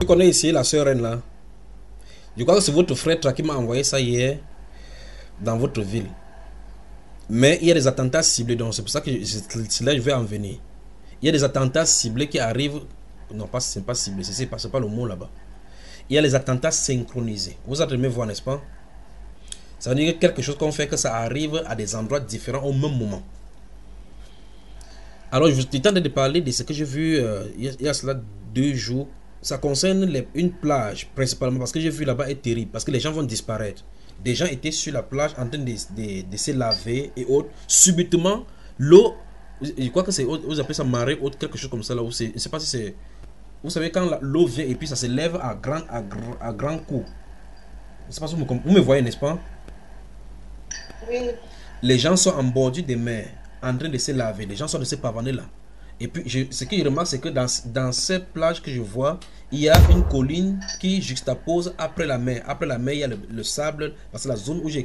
qu'on ait essayé la sœur Reine là. Je crois que c'est votre frère qui m'a envoyé ça hier dans votre ville. Mais il y a des attentats ciblés, donc c'est pour ça que là je vais en venir. Il y a des attentats ciblés qui arrivent. Non, pas, c'est pas ciblé, c'est pas le mot là-bas. Il y a les attentats synchronisés. Vous avez aimé voir, n'est-ce pas? Ça veut dire que quelque chose qu'on fait que ça arrive à des endroits différents au même moment. Alors, je suis en train de parler de ce que j'ai vu il y a cela 2 jours. Ça concerne une plage, principalement, parce que j'ai vu là-bas est terrible, parce que les gens vont disparaître. Des gens étaient sur la plage en train de se laver et autres. Subitement, l'eau, je crois que c'est, vous appelez ça marée haute, quelque chose comme ça là, où c'est, je ne sais pas si c'est, vous savez quand l'eau vient et puis ça se lève à grand coup. Je ne sais pas si vous me voyez, n'est-ce pas? Oui. Les gens sont en bordure des mers, en train de se laver. Les gens sont de se pavaner là. Et puis, ce que je remarque, c'est que dans ces plages que je vois, il y a une colline qui juxtapose après la mer. Après la mer, il y a le sable. Parce que la zone où j'ai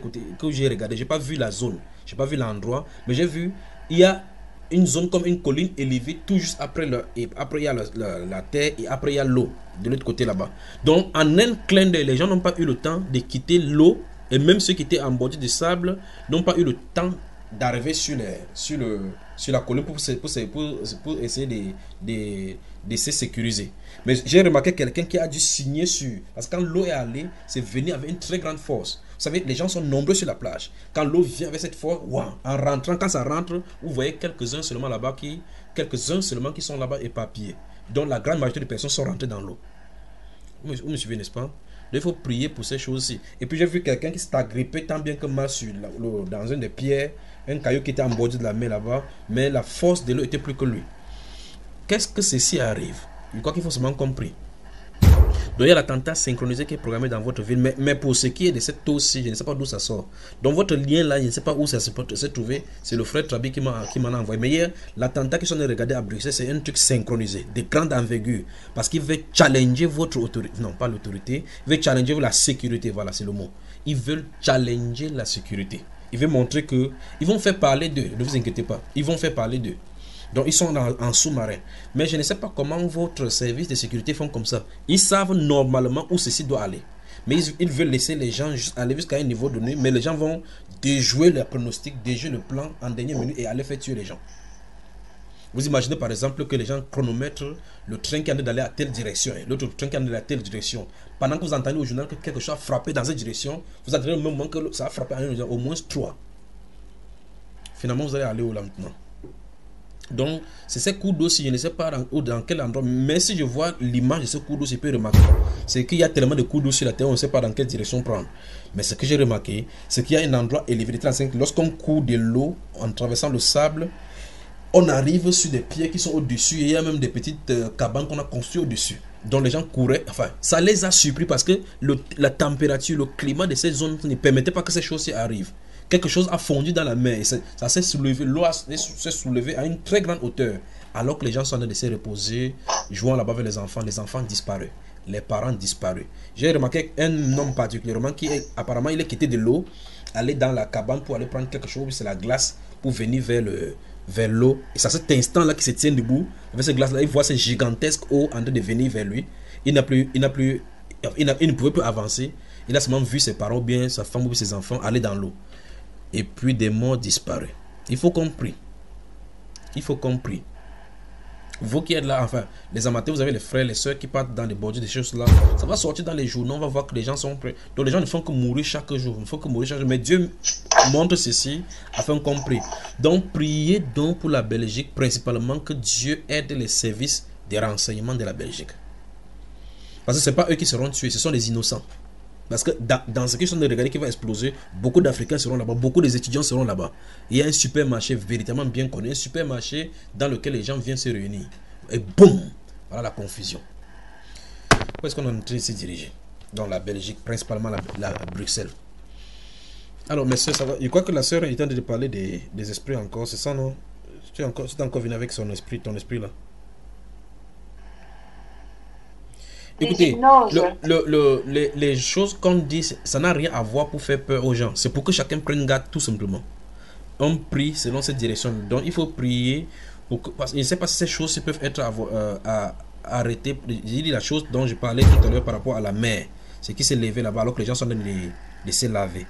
regardé, j'ai pas vu la zone. J'ai pas vu l'endroit. Mais j'ai vu, il y a une zone comme une colline élevée tout juste après et après il y a la terre et après il y a l'eau de l'autre côté là-bas. Donc, en un clin d'œil, les gens n'ont pas eu le temps de quitter l'eau. Et même ceux qui étaient en bordure de sable n'ont pas eu le temps d'arriver sur la colline pour essayer de se sécuriser. Mais j'ai remarqué quelqu'un qui a dû signer sur... Parce que quand l'eau est allée, c'est venu avec une très grande force. Vous savez, les gens sont nombreux sur la plage. Quand l'eau vient avec cette force, wow, en rentrant, quand ça rentre, vous voyez quelques-uns seulement là-bas qui sont là-bas éparpillés. Donc la grande majorité des personnes sont rentrées dans l'eau. Vous me suivez, n'est-ce pas? Donc, il faut prier pour ces choses-ci. Et puis j'ai vu quelqu'un qui s'est agrippé tant bien que mal dans une des pierres, un caillou qui était en bordure de la mer là-bas, mais la force de l'eau était plus que lui. Qu'est-ce que ceci arrive? Je crois qu'il faut seulement comprendre. Donc il y a l'attentat synchronisé qui est programmé dans votre ville, mais pour ce qui est de cette eau-ci, je ne sais pas d'où ça sort. Donc votre lien là, je ne sais pas où ça s'est trouvé, c'est le frère Trabi qui m'en a envoyé. Mais hier, l'attentat qui sont regardés à Bruxelles, c'est un truc synchronisé, de grande envergure, parce qu'il veut challenger votre autorité, non pas l'autorité, il veut challenger la sécurité, voilà c'est le mot. Ils veulent challenger la sécurité. Ils veulent montrer que, ils vont faire parler d'eux, ne vous inquiétez pas, ils vont faire parler d'eux. Donc ils sont en sous-marin. Mais je ne sais pas comment votre service de sécurité font comme ça. Ils savent normalement où ceci doit aller. Mais ils veulent laisser les gens aller jusqu'à un niveau donné. Mais les gens vont déjouer le pronostic, déjouer le plan en dernière minute et aller faire tuer les gens. Vous imaginez par exemple que les gens chronomètrent le train qui est en train d'aller à telle direction et l'autre train qui est en train d'aller à telle direction. Pendant que vous entendez au journal que quelque chose a frappé dans cette direction, vous attendez au même moment que ça a frappé au moins 3. Finalement, vous allez aller où là maintenant? Donc, c'est ces coups d'eau, si je ne sais pas dans quel endroit, mais si je vois l'image de ce coup d'eau, je peux remarquer. C'est qu'il y a tellement de coups d'eau sur la terre, on ne sait pas dans quelle direction prendre. Mais ce que j'ai remarqué, c'est qu'il y a un endroit élevé de 35. Lorsqu'on court de l'eau en traversant le sable, on arrive sur des pierres qui sont au-dessus et il y a même des petites cabanes qu'on a construites au-dessus. Donc les gens couraient, enfin, ça les a surpris parce que la température, le climat de ces zones ne permettait pas que ces choses-ci arrivent. Quelque chose a fondu dans la mer et ça s'est soulevé, l'eau s'est soulevée à une très grande hauteur. Alors que les gens sont en train de se reposer, jouant là-bas avec les enfants disparus. Les parents disparus. J'ai remarqué un homme particulièrement qui est, apparemment, il est quitté de l'eau, aller dans la cabane pour aller prendre quelque chose, c'est la glace, pour venir vers l'eau. Et c'est à cet instant-là qu'il se tient debout, avec cette glace-là, il voit cette gigantesque eau en train de venir vers lui. Il ne pouvait plus avancer. Il a seulement vu ses parents, ou bien sa femme, ou bien ses enfants aller dans l'eau. Et puis des morts disparus. Il faut comprendre. Il faut comprendre. Vous qui êtes là, enfin, les amateurs, vous avez les frères, les soeurs qui partent dans les bordures des choses là. Ça va sortir dans les journaux, on va voir que les gens sont prêts. Donc les gens ne font que mourir chaque jour. Il ne faut que mourir chaque jour. Mais Dieu montre ceci afin qu'on prie. Donc priez donc pour la Belgique, principalement que Dieu aide les services de renseignement de la Belgique. Parce que ce n'est pas eux qui seront tués, ce sont les innocents. Parce que dans ce qui sont de regarder qui va exploser, beaucoup d'Africains seront là-bas, beaucoup des étudiants seront là-bas. Il y a un supermarché véritablement bien connu, un supermarché dans lequel les gens viennent se réunir. Et boum, voilà la confusion. Où est-ce qu'on est en train de se diriger? Dans la Belgique, principalement la Bruxelles. Alors, mes soeurs, ça va. Je crois que la soeur est en train de parler des esprits encore, c'est ça, non? Tu es encore venu avec ton esprit là. Écoutez, les choses qu'on dit, ça n'a rien à voir pour faire peur aux gens. C'est pour que chacun prenne garde tout simplement. On prie selon cette direction. Donc il faut prier. Parce que je ne sais pas si ces choses peuvent être arrêter. J'ai dit la chose dont je parlais tout à l'heure par rapport à la mer. C'est qui s'est levé là-bas alors que les gens sont en train de les laisser laver.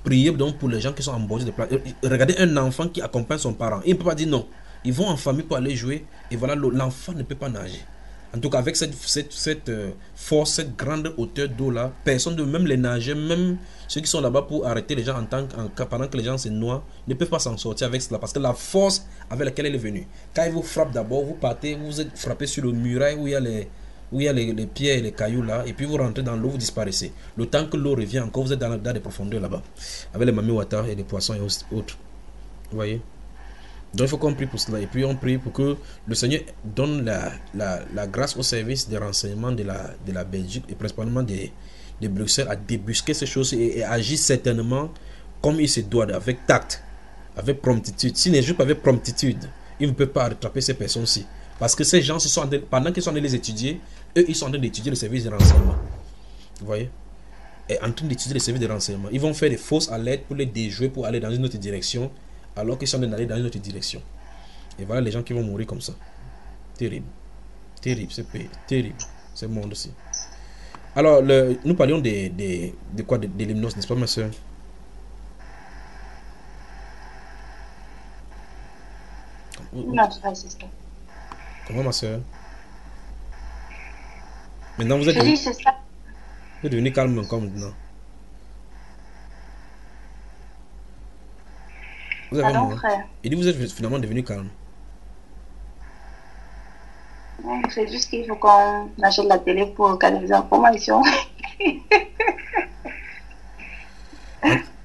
Priez donc pour les gens qui sont en bord de plage. Regardez un enfant qui accompagne son parent. Il ne peut pas dire non. Ils vont en famille pour aller jouer. Et voilà, l'enfant ne peut pas nager. En tout cas, avec cette force, cette grande hauteur d'eau là, personne, même les nageurs, même ceux qui sont là-bas pour arrêter les gens pendant que les gens se noient, ne peuvent pas s'en sortir avec cela. Parce que la force avec laquelle elle est venue, quand il vous frappe d'abord, vous partez, vous êtes frappé sur le muraille où il y a les pierres et les cailloux là, et puis vous rentrez dans l'eau, vous disparaissez. Le temps que l'eau revient encore, vous êtes dans des profondeurs là-bas, avec les mami wata et les poissons et autres. Vous voyez? Donc il faut qu'on prie pour cela. Et puis on prie pour que le Seigneur donne la grâce au service des renseignements de la Belgique et principalement de Bruxelles à débusquer ces choses et agir certainement comme il se doit, avec tact, avec promptitude. S'il n'est juste pas avec promptitude, il ne peut pas rattraper ces personnes-ci. Parce que ces gens, pendant qu'ils sont en train de les étudier, eux, ils sont en train d'étudier le service de renseignement. Vous voyez? Et en train d'étudier le service de renseignement. Ils vont faire des fausses alertes pour les déjouer, pour aller dans une autre direction, alors qu'ils sont en train d'aller dans une autre direction. Et voilà les gens qui vont mourir comme ça. Terrible. Terrible, c'est terrible. Ce monde-ci. Alors, nous parlions de quoi? De l'hypnose, n'est-ce pas, ma soeur? Non, c'est ça. Comment, ma soeur? Maintenant, vous êtes devenu calme encore maintenant. Vous avez Pardon, moi. frère. Il dit vous êtes finalement devenu calme. C'est juste qu'il faut qu'on achète la télé pour regarder les informations.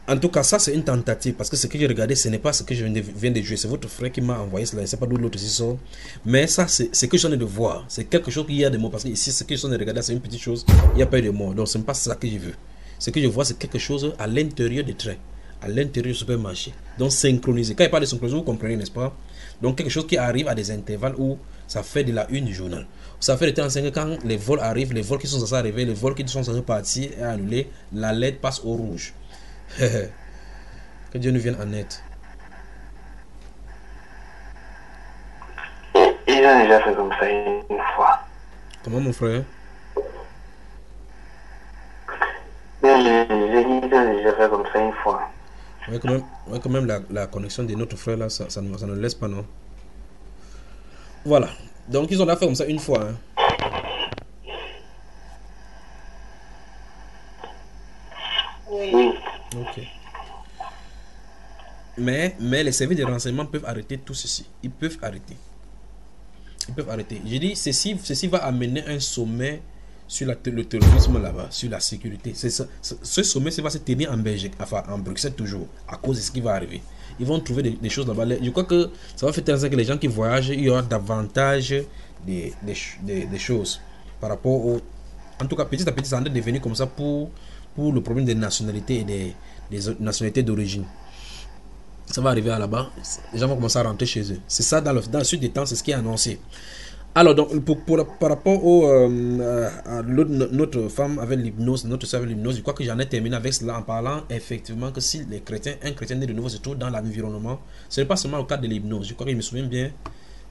En tout cas, ça c'est une tentative parce que ce que j'ai regardé, ce n'est pas ce que je viens de jouer. C'est votre frère qui m'a envoyé cela. Je ne sais pas d'où l'autre sort. Mais ça, c'est ce que je suis en train de voir. C'est quelque chose qui a des mots. Parce que ici, ce que je suis en train de regarder, c'est une petite chose. Il n'y a pas eu de mots. Donc, ce n'est pas ça que je veux. Ce que je vois, c'est quelque chose à l'intérieur des traits. À l'intérieur du supermarché. Donc, synchronisé. Quand il parle de synchronisé, vous comprenez, n'est-ce pas? Donc, quelque chose qui arrive à des intervalles où ça fait de la une du journal. Ça fait le temps que quand les vols arrivent, les vols qui sont censés arriver, les vols qui sont censés partir et annuler, la LED passe au rouge. Que Dieu nous vienne en aide. Ils ont déjà fait comme ça une fois. Comment, mon frère? J'ai dit qu'ils ont déjà fait comme ça une fois. Ouais, quand même la connexion de notre frère là, ça ne laisse pas, non? Voilà. Donc, ils ont déjà fait comme ça une fois. Hein. Oui. Ok. Mais les services de renseignement peuvent arrêter tout ceci. Ils peuvent arrêter. Ils peuvent arrêter. J'ai dit, ceci va amener un sommet sur le terrorisme là-bas, sur la sécurité. Ce sommet va se tenir en Belgique, enfin en Bruxelles toujours, à cause de ce qui va arriver. Ils vont trouver des choses là-bas. Je crois que ça va faire tellement que les gens qui voyagent, il y aura davantage des choses par rapport au... En tout cas, petit à petit, ça va devenir comme ça pour le problème des nationalités et des nationalités d'origine. Ça va arriver là-bas, les gens vont commencer à rentrer chez eux. C'est ça, dans la suite des temps, c'est ce qui est annoncé. Alors, donc, par rapport à notre femme avec l'hypnose, notre soeur avec l'hypnose, je crois que j'en ai terminé avec cela en parlant effectivement que si un chrétien né de nouveau se trouve dans l'environnement, ce n'est pas seulement le cas de l'hypnose. Je crois que je me souviens bien,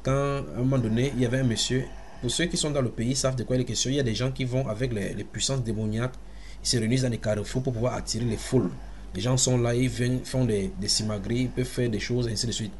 quand à un moment donné, il y avait un monsieur, pour ceux qui sont dans le pays savent de quoi il est question, il y a des gens qui vont avec les puissances démoniaques, ils se réunissent dans des carrefours pour pouvoir attirer les foules. Les gens sont là, ils viennent, font des simagris, ils peuvent faire des choses, ainsi de suite.